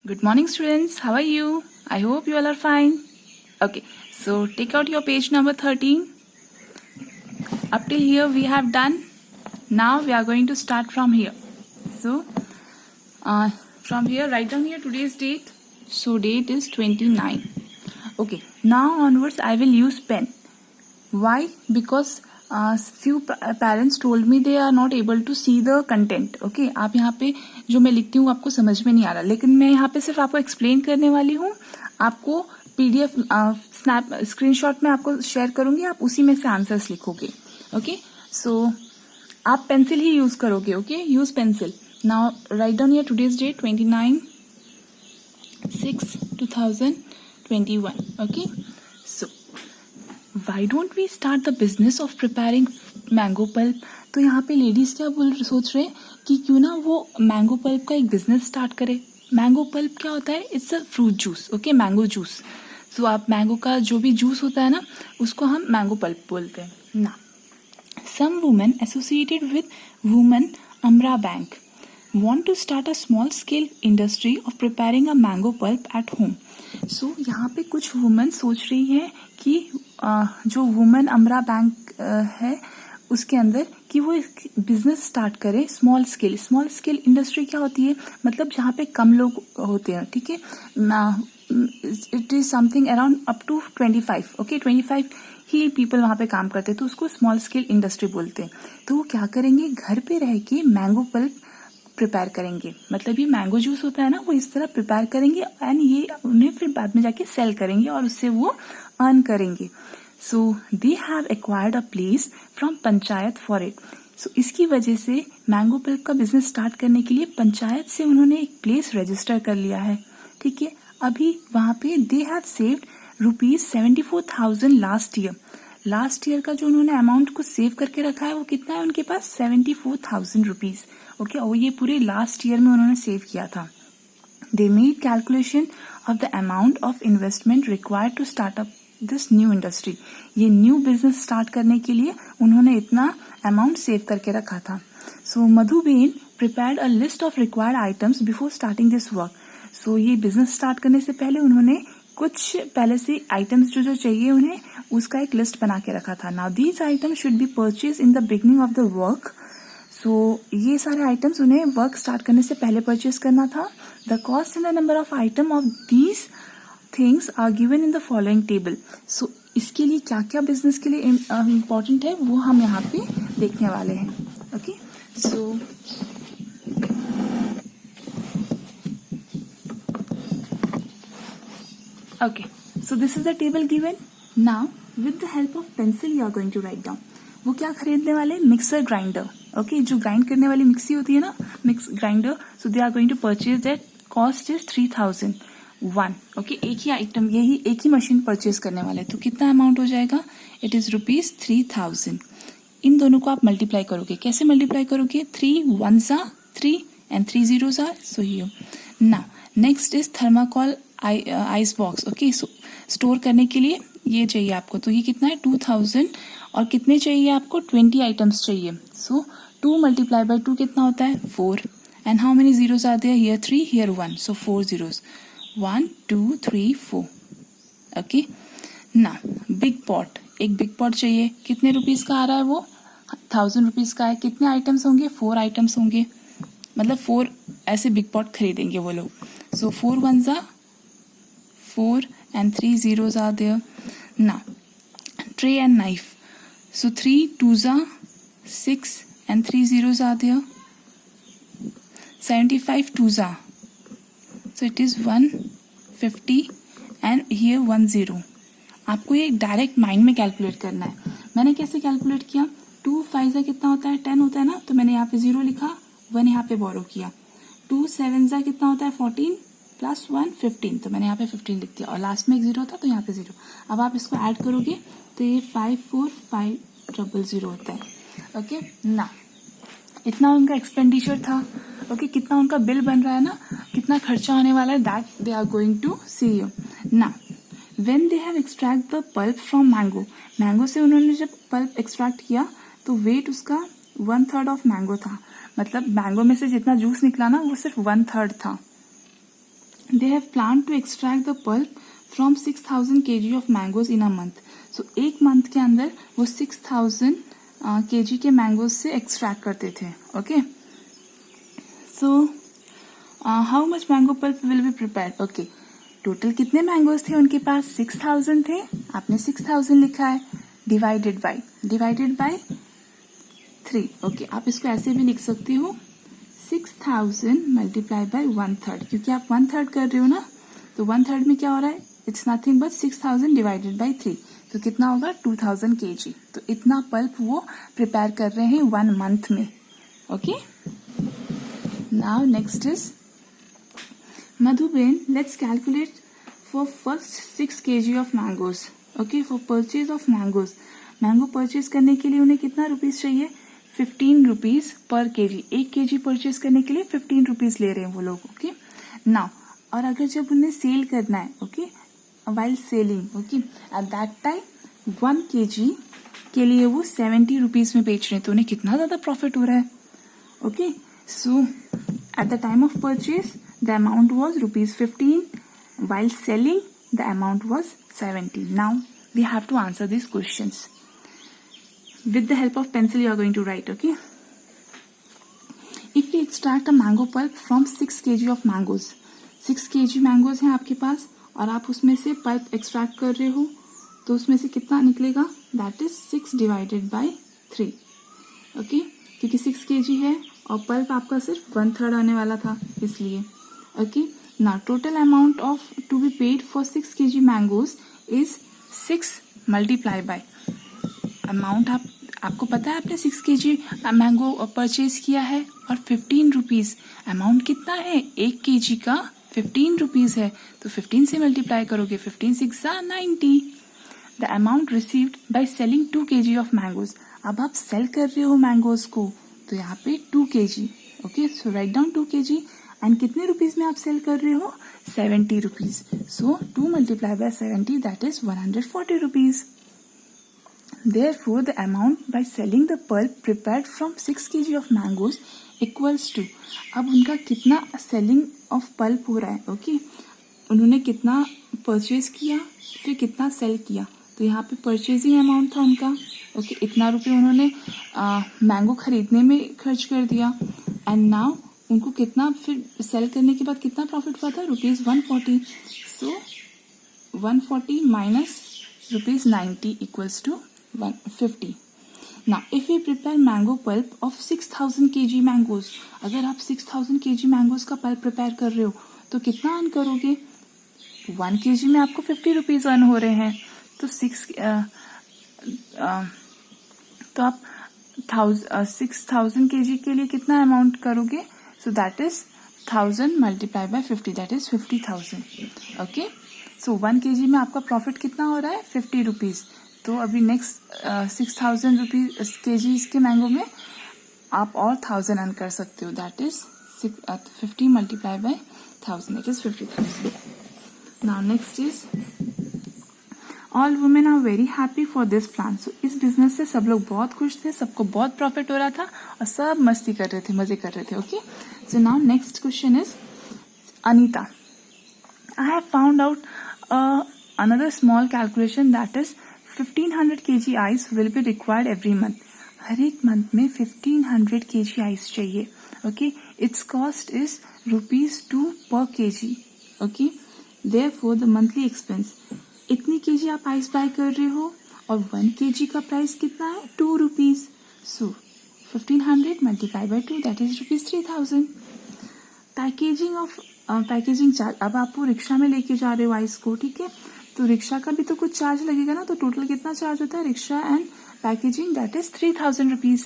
Good morning, students. How are you? I hope you all are fine. Okay, so take out your page number 13. Up till here we have done. Now we are going to start from here. So, from here, write down here today's date. So, date is 29. Okay, now onwards I will use pen. Why? Because few parents told me they are not able to see the content. Okay, आप यहाँ पे जो मैं लिखती हूँ आपको समझ में नहीं आ रहा, लेकिन मैं यहाँ पे सिर्फ आपको एक्सप्लेन करने वाली हूँ. आपको PDF स्नैप स्क्रीनशॉट में आपको शेयर करूंगी, आप उसी में से आंसर्स लिखोगे. ओके, सो आप पेंसिल ही यूज करोगे. Okay, use pencil. Now write down your today's date 29/6/2021. Okay, so Why don't we start the business of preparing mango pulp? तो यहाँ पे लेडीज क्या सोच रहे हैं कि क्यों ना वो मैंगो पल्प का एक बिजनेस स्टार्ट करे. मैंगो पल्प क्या होता है? It's a fruit juice. Okay, mango juice. So आप मैंगो का जो भी जूस होता है ना, उसको हम मैंगो पल्प बोलते हैं ना. Some women associated with women अमरा bank want to start a small scale industry of preparing a mango pulp at home. So यहाँ पे कुछ वुमेन सोच रही है कि जो वुमेन अमरा बैंक है उसके अंदर कि वो बिजनेस स्टार्ट करे. स्मॉल स्केल इंडस्ट्री क्या होती है? मतलब जहाँ पे कम लोग होते हैं. ठीक है, it is something around up to 25. Okay, 25 ही पीपल वहाँ पे काम करते हैं, तो उसको स्मॉल स्केल इंडस्ट्री बोलते हैं. तो वो क्या करेंगे, घर पे रह के मैंगो पल्प प्रिपेयर करेंगे. मतलब ये मैंगो जूस होता है ना, वो इस तरह प्रिपेयर करेंगे एंड ये उन्हें फिर बाद में जाके सेल करेंगे और उससे वो अर्न करेंगे. So they have acquired a place from panchayat for it. So इसकी वजह से मैंगो पल्प का बिजनेस स्टार्ट करने के लिए पंचायत से उन्होंने एक प्लेस रजिस्टर कर लिया है. ठीक है, अभी वहां पे they have saved ₹74,000 last year का जो उन्होंने अमाउंट को सेव करके रखा है वो कितना है उनके पास? ₹74,000. ओके, और ये पूरे लास्ट ईयर में उन्होंने सेव किया था. They made calculation of the amount of investment required to start up this new industry. ये न्यू बिजनेस स्टार्ट करने के लिए उन्होंने इतना अमाउंट सेव करके रखा था. So Madhuben prepared a list of required items before starting this work. So ये बिजनेस स्टार्ट करने से पहले उन्होंने कुछ पहले से आइटम्स जो चाहिए उन्हें उसका एक लिस्ट बना के रखा था. Now these items should be purchase in the beginning of the work. So ये सारे आइटम्स उन्हें वर्क स्टार्ट करने से पहले परचेज करना था. The cost and the number of item of these things are given in the following table. So इसके लिए क्या क्या बिजनेस के लिए इम्पोर्टेंट है वो हम यहाँ पे देखने वाले हैं. Okay, so okay, so this is the table given. Now with the help of pencil you are going to write down. वो क्या खरीदने वाले? Mixer grinder. ओके, जो ग्राइंड करने वाली मिक्सी होती है ना, mix grinder. So they are going to purchase that. Cost is 3,001. Okay, एक ही आइटम, यही एक ही मशीन परचेज करने वाले. तो कितना अमाउंट हो जाएगा? It is ₹3,000. इन दोनों को आप मल्टीप्लाई करोगे. कैसे मल्टीप्लाई करोगे? 3 1s are 3 and 3 zeros are so here. Now next is thermocol ice box. Okay, so store करने के लिए ये चाहिए आपको. तो ये कितना है? 2,000. और कितने चाहिए आपको? 20 आइटम्स चाहिए. सो 2 × 2 कितना होता है? 4. And how many zeros are there? Here 3, here 1. So 4 zeros. 1 2 3 4. Okay, ना बिग पॉट. एक बिग पॉट चाहिए. कितने रुपीज का आ रहा है वो? 1,000 रुपीज का है. कितने आइटम्स होंगे? 4 आइटम्स होंगे. मतलब 4 ऐसे बिग पॉट खरीदेंगे वो लोग. सो 4 1s are 4 and 3 zeros are there. Now tray and knife. So 3 2s are 6 and 3 zeros are there. 75 2s are. So it is 150 and here 1 0. आपको ये डायरेक्ट माइंड में कैलकुलेट करना है. मैंने कैसे कैलकुलेट किया? 2 5 कितना होता है? 10 होता है ना, तो मैंने यहाँ पे 0 लिखा, 1 यहाँ पे बोरो किया. 2 7 कितना होता है? 14 प्लस 1 15. तो मैंने यहाँ पे 15 लिख दिया और लास्ट में एक 0 था तो यहाँ पे 0. अब आप इसको ऐड करोगे तो ये 54,500 होता है. ओके, ना इतना उनका एक्सपेंडिचर था. ओके, कितना उनका बिल बन रहा है ना, कितना खर्चा होने वाला है, that they are going to see you. ना when they have extract the pulp from mango से उन्होंने जब पल्प एक्सट्रैक्ट किया तो वेट उसका 1/3 ऑफ मैंगो था. मतलब मैंगो में से जितना जूस निकला ना वो सिर्फ 1/3 था. they have planned to extract the pulp from 6,000 kg of mangoes in a month. So एक मंथ के अंदर वो 6,000 kg के मैंगोज से एक्सट्रैक्ट करते थे. Okay, so how much mango pulp will be prepared. Okay, total कितने मैंगोज थे उनके पास? 6,000 थे. आपने 6,000 लिखा है, डिवाइडेड बाय 3. ओके, आप इसको ऐसे भी लिख सकते हो 6,000 मल्टीप्लाई बाय 1/3, क्योंकि आप 1/3 कर रहे हो ना, तो 1/3 में क्या हो रहा है? It's nothing but 6,000 divided by 3. तो कितना होगा? 2,000 kg. तो इतना पल्प वो प्रिपेयर कर रहे हैं 1 मंथ में. Okay, now next is Madhuben, let's calculate for first 6 kg of mangoes. Okay, for purchase of mangoes. Mango purchase करने के लिए उन्हें कितना रुपीज चाहिए? 15 rupees per KG. 1 kg purchase करने के लिए 15 रुपीज ले रहे हैं वो लोग. ओके, नाउ और अगर जब उन्हें सेल करना है, okay, while selling, okay, at that time 1 kg के लिए वो 70 रुपीज में बेच रहे हैं, तो उन्हें कितना ज्यादा प्रॉफिट हो रहा है? Okay, so at the time of purchase the amount was rupees 15, while selling the amount was 70. Now we have to answer these questions. With the help of pencil you are going to write. Okay, if we extract a mango pulp from 6 kg of mangoes, 6 kg mangoes हैं आपके पास और आप उसमें से pulp extract कर रहे हो, तो उसमें से कितना निकलेगा? That is 6 divided by 3. Okay, क्योंकि 6 kg है और pulp आपका सिर्फ 1/3 आने वाला था, इसलिए. Okay, now total amount of to be paid for 6 kg mangoes is 6 multiply by amount. आपको पता है आपने 6 kg मैंगो परचेज किया है और 15 रुपीज. अमाउंट कितना है? 1 kg का 15 रुपीज है, तो 15 से मल्टीप्लाई करोगे, 15 6 90. The amount received by selling 2 kg of mangoes. अब आप सेल कर रहे हो मैंगोज को, तो यहाँ पे 2 kg. Okay, so write down 2 kg. And कितने रुपीज में आप सेल कर रहे हो? 70 rupees. So 2 multiply by 70, that is 140 rupees. Therefore, the amount by selling the pulp prepared from 6 kg of mangoes equals to. अब उनका कितना सेलिंग ऑफ पल्प हो रहा है? ओके, उन्होंने कितना परचेज किया, फिर कितना सेल किया, तो यहाँ पे परचेजिंग अमाउंट था उनका. ओके, इतना रुपये उन्होंने मैंगो खरीदने में खर्च कर दिया. एंड नाउ उनको कितना फिर सेल करने के बाद कितना प्रॉफिट हुआ था? Rupees 140. So 140 minus rupees 90 equals to 150. Now if you prepare mango pulp of 6,000 kg mangoes, अगर आप 6,000 kg मैंगोज का पल्प प्रिपेयर कर रहे हो, तो कितना अर्न करोगे? 1 kg में आपको 50 रुपीज अर्न हो रहे हैं, तो तो आप 6,000 kg के लिए कितना अमाउंट करोगे? So that is 1000 multiplied by 50, that is 50,000. Okay, so 1 kg में आपका प्रॉफिट कितना हो रहा है? 50 रुपीज. तो अभी नेक्स्ट 6,000 रुपीज kg के मैंगो में आप और 1000 अर्न कर सकते हो. That is 50 multiply by 1000, that is 50,000. Now next is all women are very happy for this plan. So इस बिजनेस से सब लोग बहुत खुश थे, सबको बहुत प्रॉफिट हो रहा था और सब मस्ती कर रहे थे, मजे कर रहे थे. Okay, so now next question is Anita. I have found out another small calculation, that is 1500 kg ice will be required every month. हर एक मंथ में 1500 kg आइस चाहिए. Okay, its cost is ₹2 per kg. Okay, therefore the monthly expense, इतनी KG आप ice buy कर रहे हो और 1 kg का प्राइस कितना है? 2 rupees. So 1500 multiply by 2, that is ₹3000. Packaging charge, अब आप वो रिक्शा में लेके जा रहे हो आइस को, ठीक है, तो रिक्शा का भी तो कुछ चार्ज लगेगा ना, तो टोटल कितना चार्ज होता है rickshaw and packaging? That is 3000 rupees.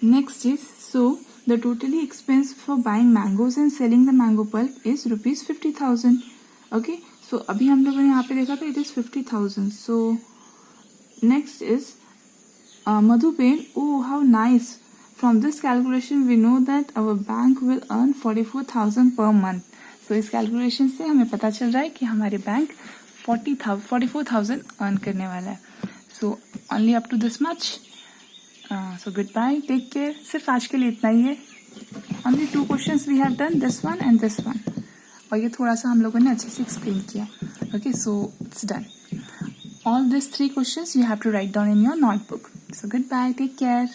Next is, so the totally expense for buying mangoes and selling the mango pulp is ₹50,000. Okay, so अभी हम लोगों ने यहाँ पे देखा था it is 50,000. So next is Madhuben. Oh, how nice. From this calculation we know that our bank will earn 44,000 per month. So इस calculation से हमें पता चल रहा है कि हमारे बैंक 44,000 अर्न करने वाला है. So only up to this much. So goodbye, take care. सिर्फ आज के लिए इतना ही है. Only 2 questions we have done, this one and this one. और ये थोड़ा सा हम लोगों ने अच्छे से explain किया. Okay, so it's done. All these 3 questions you have to write down in your notebook. So goodbye, take care.